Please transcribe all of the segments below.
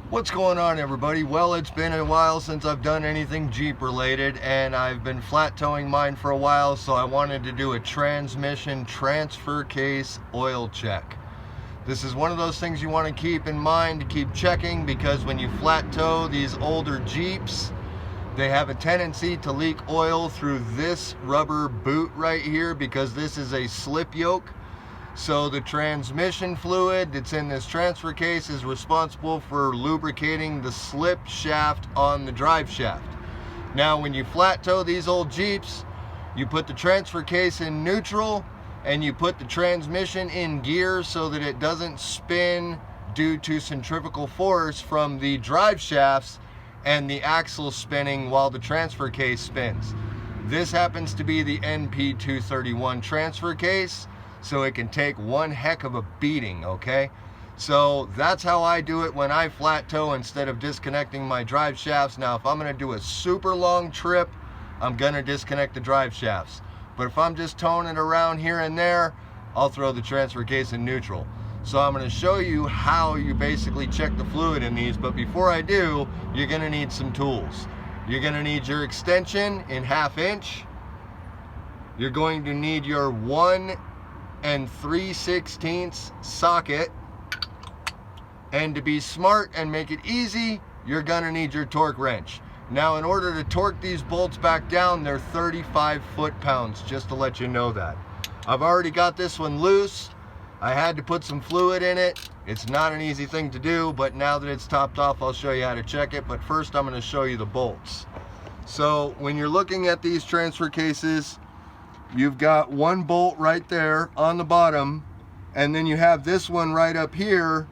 What's going on, everybody? Well, it's been a while since I've done anything Jeep related, and I've been flat towing mine for a while, so I wanted to do a transmission transfer case oil check. This is one of those things you want to keep in mind to keep checking, because when you flat tow these older Jeeps, they have a tendency to leak oil through this rubber boot right here, because this is a slip yoke. So the transmission fluid that's in this transfer case is responsible for lubricating the slip shaft on the drive shaft. Now, when you flat tow these old Jeeps, you put the transfer case in neutral and you put the transmission in gear so that it doesn't spin due to centrifugal force from the drive shafts and the axle spinning while the transfer case spins. This happens to be the np231 transfer case, so it can take one heck of a beating, okay? So that's how I do it when I flat tow instead of disconnecting my drive shafts. Now, if I'm gonna do a super long trip, I'm gonna disconnect the drive shafts. But if I'm just towing it around here and there, I'll throw the transfer case in neutral. So I'm gonna show you how you basically check the fluid in these, but before I do, you're gonna need some tools. You're gonna need your extension in 1/2 inch. You're going to need your 1 3/16 socket, and to be smart and make it easy, you're gonna need your torque wrench. Now, in order to torque these bolts back down, they're 35 foot-pounds, just to let you know that. I've already got this one loose. I had to put some fluid in it. It's not an easy thing to do, but now that it's topped off, I'll show you how to check it. But first, I'm gonna show you the bolts. So when you're looking at these transfer cases, you've got one bolt right there on the bottom, and then you have this one right up here,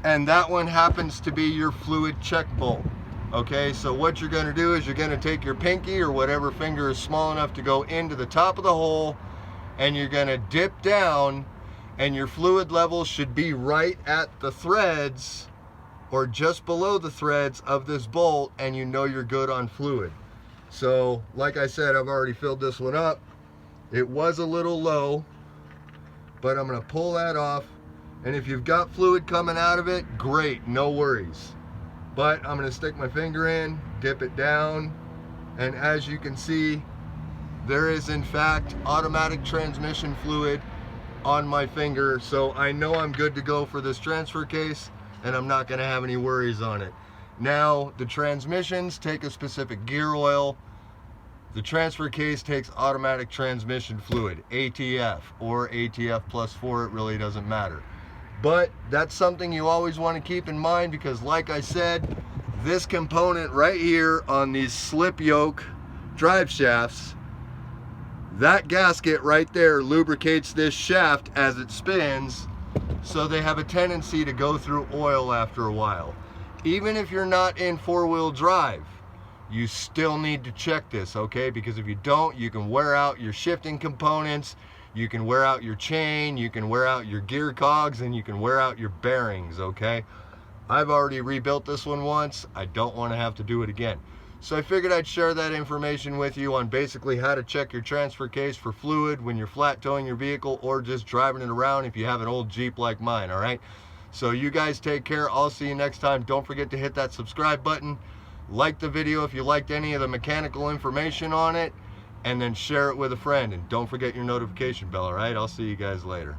and that one happens to be your fluid check bolt. Okay, so what you're going to do is you're going to take your pinky or whatever finger is small enough to go into the top of the hole, and you're going to dip down, and your fluid level should be right at the threads or just below the threads of this bolt, and you know you're good on fluid. So, like I said, I've already filled this one up. It was a little low, but I'm gonna pull that off. And if you've got fluid coming out of it, great, no worries. But I'm gonna stick my finger in, dip it down, and as you can see, there is in fact automatic transmission fluid on my finger. So I know I'm good to go for this transfer case, and I'm not gonna have any worries on it. Now, the transmissions take a specific gear oil. The transfer case takes automatic transmission fluid, ATF or ATF plus 4, it really doesn't matter. But that's something you always want to keep in mind, because like I said, this component right here on these slip yoke drive shafts, that gasket right there lubricates this shaft as it spins, so they have a tendency to go through oil after a while. Even if you're not in 4-wheel drive, you still need to check this, okay? Because if you don't, you can wear out your shifting components, you can wear out your chain, you can wear out your gear cogs, and you can wear out your bearings, okay? I've already rebuilt this one once. I don't want to have to do it again. So I figured I'd share that information with you on basically how to check your transfer case for fluid when you're flat towing your vehicle or just driving it around if you have an old Jeep like mine, all right? So you guys take care. I'll see you next time. Don't forget to hit that subscribe button. Like the video if you liked any of the mechanical information on it, and then share it with a friend. And don't forget your notification bell, all right? I'll see you guys later.